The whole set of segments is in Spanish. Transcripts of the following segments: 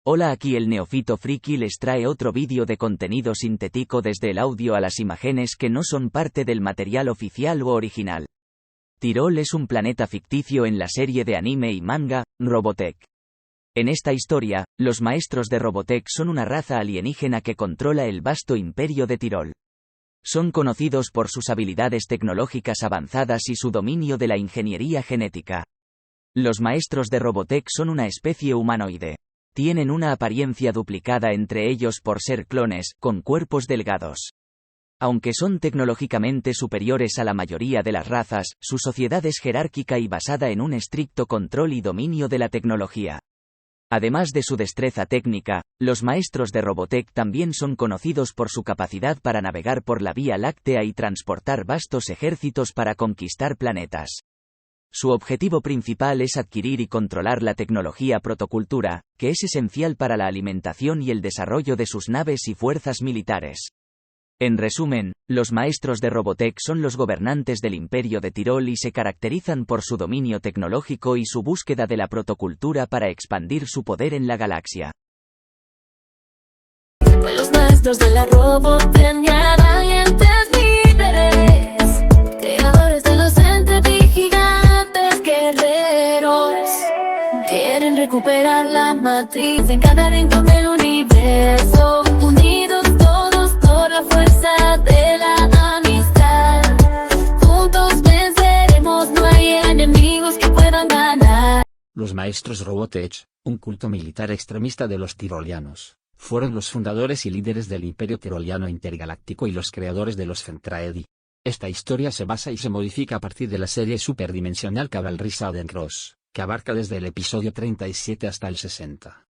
Hola, aquí el Neofito Friki les trae otro vídeo de contenido sintético desde el audio a las imágenes que no son parte del material oficial o original. Tirol es un planeta ficticio en la serie de anime y manga, Robotech. En esta historia, los maestros de Robotech son una raza alienígena que controla el vasto imperio de Tirol. Son conocidos por sus habilidades tecnológicas avanzadas y su dominio de la ingeniería genética. Los maestros de Robotech son una especie humanoide. Tienen una apariencia duplicada entre ellos por ser clones, con cuerpos delgados. Aunque son tecnológicamente superiores a la mayoría de las razas, su sociedad es jerárquica y basada en un estricto control y dominio de la tecnología. Además de su destreza técnica, los maestros de Robotech también son conocidos por su capacidad para navegar por la Vía Láctea y transportar vastos ejércitos para conquistar planetas. Su objetivo principal es adquirir y controlar la tecnología protocultura, que es esencial para la alimentación y el desarrollo de sus naves y fuerzas militares. En resumen, los maestros de Robotech son los gobernantes del imperio de Tirol y se caracterizan por su dominio tecnológico y su búsqueda de la protocultura para expandir su poder en la galaxia. Los maestros de la robotecnia, valientes líderes, creadores de los gigantes guerreros, quieren recuperar la matriz en cada rincón del universo, unidos todos por la fuerza de la amistad. Juntos venceremos, no hay enemigos que puedan ganar. Los maestros Robotech, un culto militar extremista de los tirolianos, fueron los fundadores y líderes del Imperio Tiroliano Intergaláctico y los creadores de los Fentraedi. Esta historia se basa y se modifica a partir de la serie superdimensional Cavalry Southern Cross, que abarca desde el episodio 37 hasta el 60.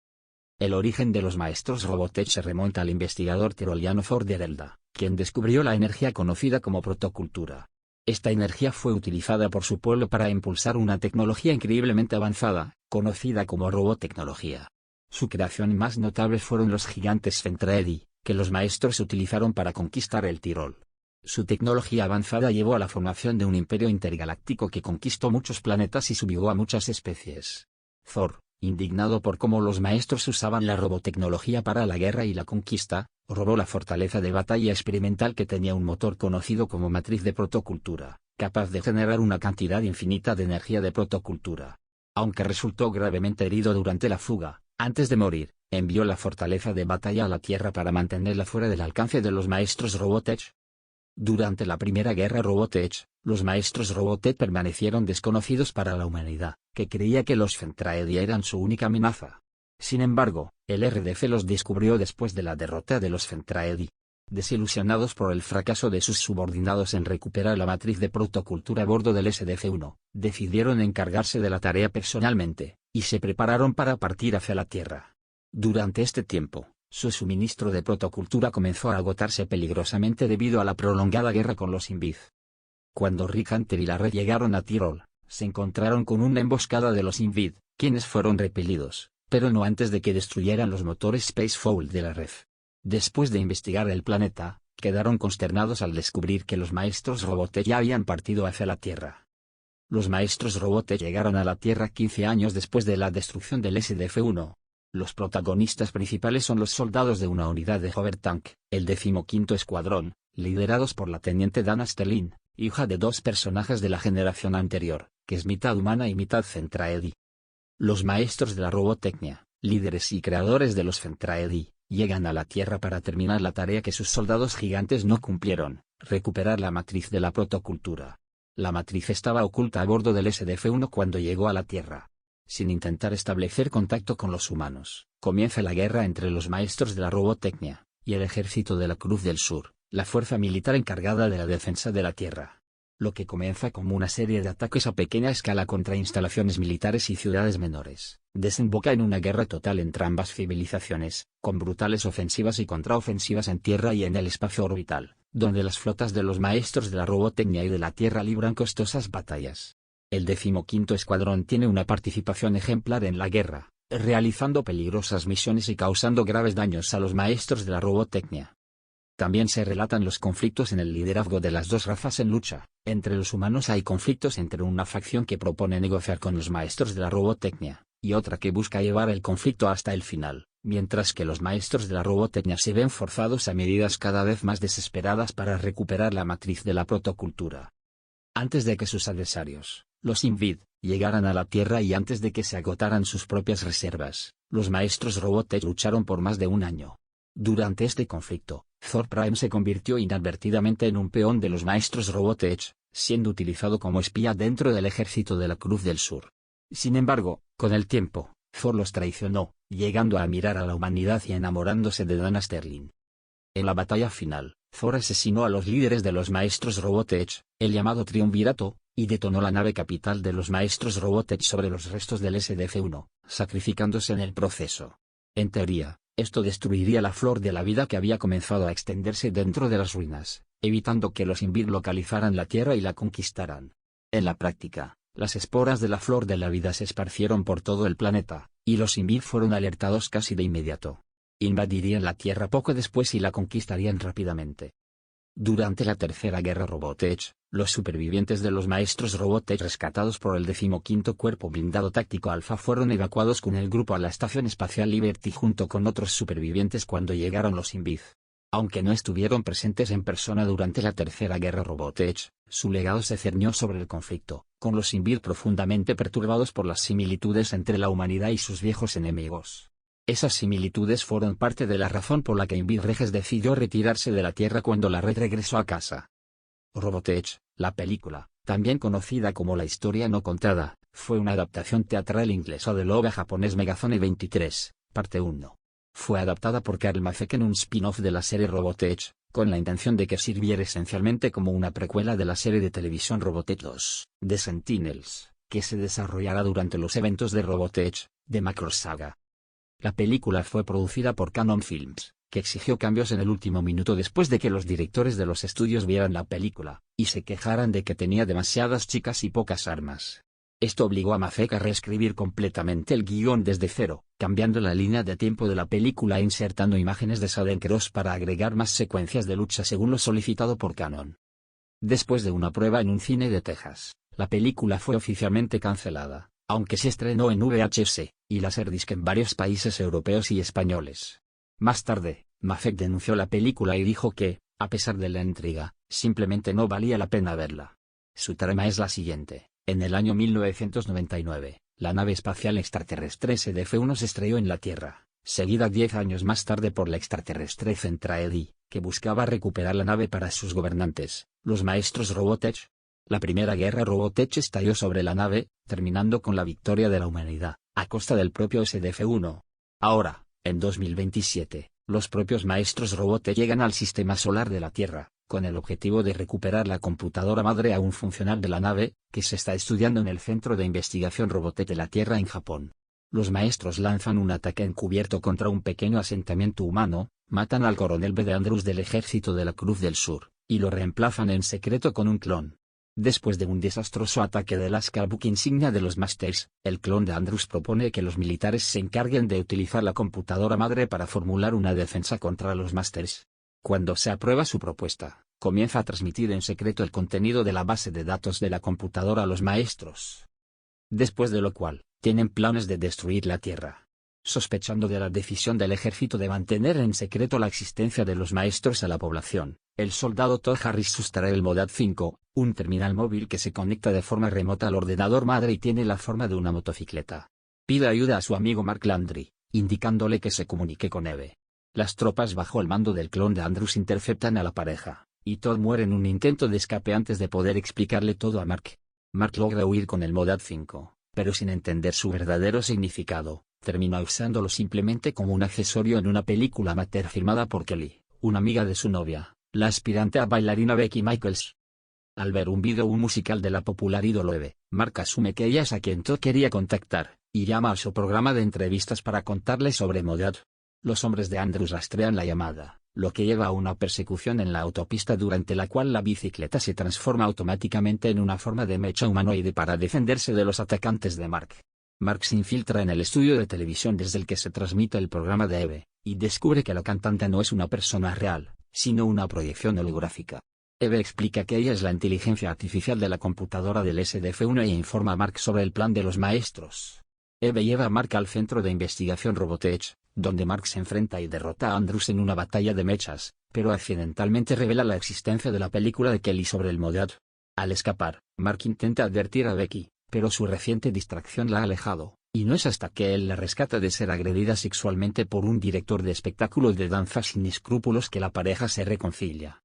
El origen de los maestros Robotech se remonta al investigador tiroliano Ford Derelda, quien descubrió la energía conocida como protocultura. Esta energía fue utilizada por su pueblo para impulsar una tecnología increíblemente avanzada, conocida como robotecnología. Su creación más notable fueron los gigantes Fentraedi, que los maestros utilizaron para conquistar el Tirol. Su tecnología avanzada llevó a la formación de un imperio intergaláctico que conquistó muchos planetas y subjugó a muchas especies. Thor, indignado por cómo los maestros usaban la robotecnología para la guerra y la conquista, robó la fortaleza de batalla experimental que tenía un motor conocido como matriz de protocultura, capaz de generar una cantidad infinita de energía de protocultura. Aunque resultó gravemente herido durante la fuga, antes de morir, envió la fortaleza de batalla a la Tierra para mantenerla fuera del alcance de los maestros Robotech. Durante la Primera Guerra Robotech, los maestros Robotech permanecieron desconocidos para la humanidad, que creía que los Fentraedi eran su única amenaza. Sin embargo, el RDF los descubrió después de la derrota de los Fentraedi. Desilusionados por el fracaso de sus subordinados en recuperar la matriz de protocultura a bordo del SDF-1, decidieron encargarse de la tarea personalmente, y se prepararon para partir hacia la Tierra. Durante este tiempo, su suministro de protocultura comenzó a agotarse peligrosamente debido a la prolongada guerra con los Invid. Cuando Rick Hunter y la red llegaron a Tirol, se encontraron con una emboscada de los Invid, quienes fueron repelidos, pero no antes de que destruyeran los motores Spacefowl de la red. Después de investigar el planeta, quedaron consternados al descubrir que los maestros Robotech ya habían partido hacia la Tierra. Los maestros Robotech llegaron a la Tierra 15 años después de la destrucción del SDF-1. Los protagonistas principales son los soldados de una unidad de Hovertank, el 15º Escuadrón, liderados por la teniente Dana Stellin, hija de dos personajes de la generación anterior, que es mitad humana y mitad Fentraedi. Los maestros de la robotecnia, líderes y creadores de los Fentraedi, llegan a la Tierra para terminar la tarea que sus soldados gigantes no cumplieron, recuperar la matriz de la protocultura. La matriz estaba oculta a bordo del SDF-1 cuando llegó a la Tierra. Sin intentar establecer contacto con los humanos, comienza la guerra entre los maestros de la robotecnia y el ejército de la Cruz del Sur, la fuerza militar encargada de la defensa de la Tierra. Lo que comienza como una serie de ataques a pequeña escala contra instalaciones militares y ciudades menores, desemboca en una guerra total entre ambas civilizaciones, con brutales ofensivas y contraofensivas en tierra y en el espacio orbital, donde las flotas de los maestros de la robotecnia y de la Tierra libran costosas batallas. El 15º Escuadrón tiene una participación ejemplar en la guerra, realizando peligrosas misiones y causando graves daños a los maestros de la robotecnia. También se relatan los conflictos en el liderazgo de las dos razas en lucha. Entre los humanos hay conflictos entre una facción que propone negociar con los maestros de la robotecnia, y otra que busca llevar el conflicto hasta el final, mientras que los maestros de la robotecnia se ven forzados a medidas cada vez más desesperadas para recuperar la matriz de la protocultura. Antes de que sus adversarios, los Invid, llegaran a la Tierra y antes de que se agotaran sus propias reservas, los maestros Robotech lucharon por más de un año. Durante este conflicto, Thor Prime se convirtió inadvertidamente en un peón de los maestros Robotech, siendo utilizado como espía dentro del ejército de la Cruz del Sur. Sin embargo, con el tiempo, Thor los traicionó, llegando a mirar a la humanidad y enamorándose de Dana Sterling. En la batalla final, Thor asesinó a los líderes de los maestros Robotech, el llamado Triunvirato, y detonó la nave capital de los maestros Robotech sobre los restos del SDF-1, sacrificándose en el proceso. En teoría, esto destruiría la flor de la vida que había comenzado a extenderse dentro de las ruinas, evitando que los Invid localizaran la Tierra y la conquistaran. En la práctica, las esporas de la flor de la vida se esparcieron por todo el planeta, y los Invid fueron alertados casi de inmediato. Invadirían la Tierra poco después y la conquistarían rápidamente. Durante la Tercera Guerra Robotech, los supervivientes de los maestros Robotech rescatados por el 15º Cuerpo Blindado Táctico Alpha fueron evacuados con el grupo a la Estación Espacial Liberty junto con otros supervivientes cuando llegaron los Invid. Aunque no estuvieron presentes en persona durante la Tercera Guerra Robotech, su legado se cernió sobre el conflicto, con los Invid profundamente perturbados por las similitudes entre la humanidad y sus viejos enemigos. Esas similitudes fueron parte de la razón por la que Invid Reges decidió retirarse de la Tierra cuando la red regresó a casa. Robotech, la película, también conocida como La historia no contada, fue una adaptación teatral inglesa del OVA japonés Megazone 23, parte 1. Fue adaptada por Karl Mafek en un spin-off de la serie Robotech, con la intención de que sirviera esencialmente como una precuela de la serie de televisión Robotech 2, The Sentinels, que se desarrollará durante los eventos de Robotech, The Macross Saga. La película fue producida por Canon Films, que exigió cambios en el último minuto después de que los directores de los estudios vieran la película, y se quejaran de que tenía demasiadas chicas y pocas armas. Esto obligó a Mafek a reescribir completamente el guión desde cero, cambiando la línea de tiempo de la película e insertando imágenes de Southern Cross para agregar más secuencias de lucha según lo solicitado por Canon. Después de una prueba en un cine de Texas, la película fue oficialmente cancelada, aunque se estrenó en VHS y Laserdisc en varios países europeos y españoles. Más tarde, Mafek denunció la película y dijo que, a pesar de la intriga, simplemente no valía la pena verla. Su trama es la siguiente. En el año 1999, la nave espacial extraterrestre SDF-1 se estrelló en la Tierra, seguida 10 años más tarde por la extraterrestre Centraedi, que buscaba recuperar la nave para sus gobernantes, los maestros Robotech. La primera guerra Robotech estalló sobre la nave, terminando con la victoria de la humanidad, a costa del propio SDF-1. Ahora, en 2027, los propios maestros Robotech llegan al sistema solar de la Tierra, con el objetivo de recuperar la computadora madre aún funcional de la nave, que se está estudiando en el Centro de Investigación Robotech de la Tierra en Japón. Los maestros lanzan un ataque encubierto contra un pequeño asentamiento humano, matan al coronel B. de Andrews del Ejército de la Cruz del Sur, y lo reemplazan en secreto con un clon. Después de un desastroso ataque del Ascarbook insignia de los Masters, el clon de Andrews propone que los militares se encarguen de utilizar la computadora madre para formular una defensa contra los Masters. Cuando se aprueba su propuesta, comienza a transmitir en secreto el contenido de la base de datos de la computadora a los maestros. Después de lo cual, tienen planes de destruir la Tierra. Sospechando de la decisión del ejército de mantener en secreto la existencia de los maestros a la población, el soldado Todd Harris sustrae el Modad 5, un terminal móvil que se conecta de forma remota al ordenador madre y tiene la forma de una motocicleta. Pide ayuda a su amigo Mark Landry, indicándole que se comunique con Eve. Las tropas bajo el mando del clon de Andrews interceptan a la pareja, y Todd muere en un intento de escape antes de poder explicarle todo a Mark. Mark logra huir con el Modad 5, pero sin entender su verdadero significado, termina usándolo simplemente como un accesorio en una película amateur filmada por Kelly, una amiga de su novia, la aspirante a bailarina Becky Michaels. Al ver un video musical de la popular ídolo Eve, Mark asume que ella es a quien Todd quería contactar, y llama a su programa de entrevistas para contarle sobre Modad. Los hombres de Andrews rastrean la llamada, lo que lleva a una persecución en la autopista durante la cual la bicicleta se transforma automáticamente en una forma de mecha humanoide para defenderse de los atacantes de Mark. Mark se infiltra en el estudio de televisión desde el que se transmite el programa de Eve, y descubre que la cantante no es una persona real, sino una proyección holográfica. Eve explica que ella es la inteligencia artificial de la computadora del SDF-1 e informa a Mark sobre el plan de los maestros. Eve lleva a Mark al Centro de Investigación Robotech, donde Mark se enfrenta y derrota a Andrews en una batalla de mechas, pero accidentalmente revela la existencia de la película de Kelly sobre el Modoc. Al escapar, Mark intenta advertir a Becky, pero su reciente distracción la ha alejado, y no es hasta que él la rescata de ser agredida sexualmente por un director de espectáculos de danza sin escrúpulos que la pareja se reconcilia.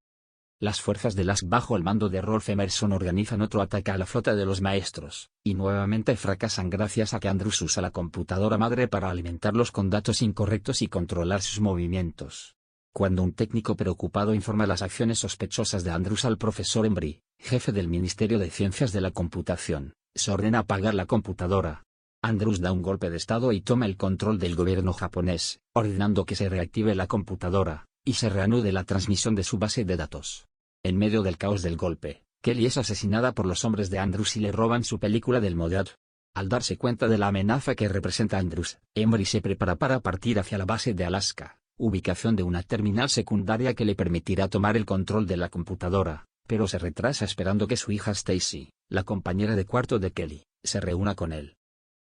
Las fuerzas de Lask bajo el mando de Rolf Emerson organizan otro ataque a la flota de los maestros, y nuevamente fracasan gracias a que Andrews usa la computadora madre para alimentarlos con datos incorrectos y controlar sus movimientos. Cuando un técnico preocupado informa las acciones sospechosas de Andrews al profesor Embry, jefe del Ministerio de Ciencias de la Computación, se ordena apagar la computadora. Andrews da un golpe de estado y toma el control del gobierno japonés, ordenando que se reactive la computadora, y se reanude la transmisión de su base de datos. En medio del caos del golpe, Kelly es asesinada por los hombres de Andrews y le roban su película del Modoc. Al darse cuenta de la amenaza que representa Andrews, Embry se prepara para partir hacia la base de Alaska, ubicación de una terminal secundaria que le permitirá tomar el control de la computadora, pero se retrasa esperando que su hija Stacy, la compañera de cuarto de Kelly, se reúna con él.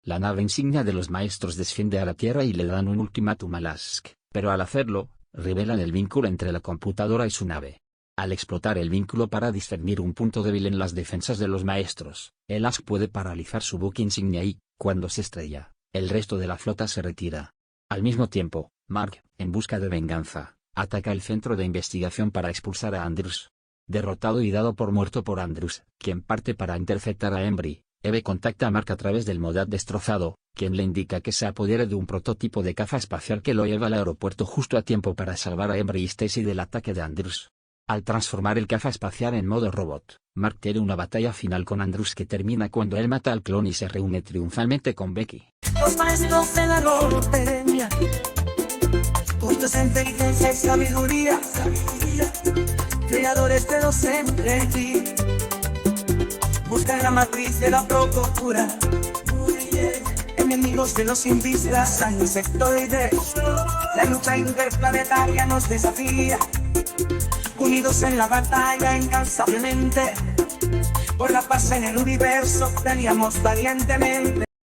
La nave insignia de los maestros desciende a la Tierra y le dan un ultimátum a Lask, pero al hacerlo, revelan el vínculo entre la computadora y su nave. Al explotar el vínculo para discernir un punto débil en las defensas de los maestros, el Lask puede paralizar su buque insignia y, cuando se estrella, el resto de la flota se retira. Al mismo tiempo, Mark, en busca de venganza, ataca el centro de investigación para expulsar a Andrews. Derrotado y dado por muerto por Andrews, quien parte para interceptar a Embry, Eve contacta a Mark a través del Modoc destrozado, quien le indica que se apodere de un prototipo de caza espacial que lo lleva al aeropuerto justo a tiempo para salvar a Embry y Stacy del ataque de Andrews. Al transformar el caza espacial en modo robot, Mark tiene una batalla final con Andrews que termina cuando él mata al clon y se reúne triunfalmente con Becky. Los maestros de la robotería, justos en inteligencia y sabiduría, creadores de los entretí, buscan la matriz de la procura, enemigos de los invisibles, insectoides, la lucha interplanetaria nos desafía, unidos en la batalla incansablemente, por la paz en el universo peleamos valientemente.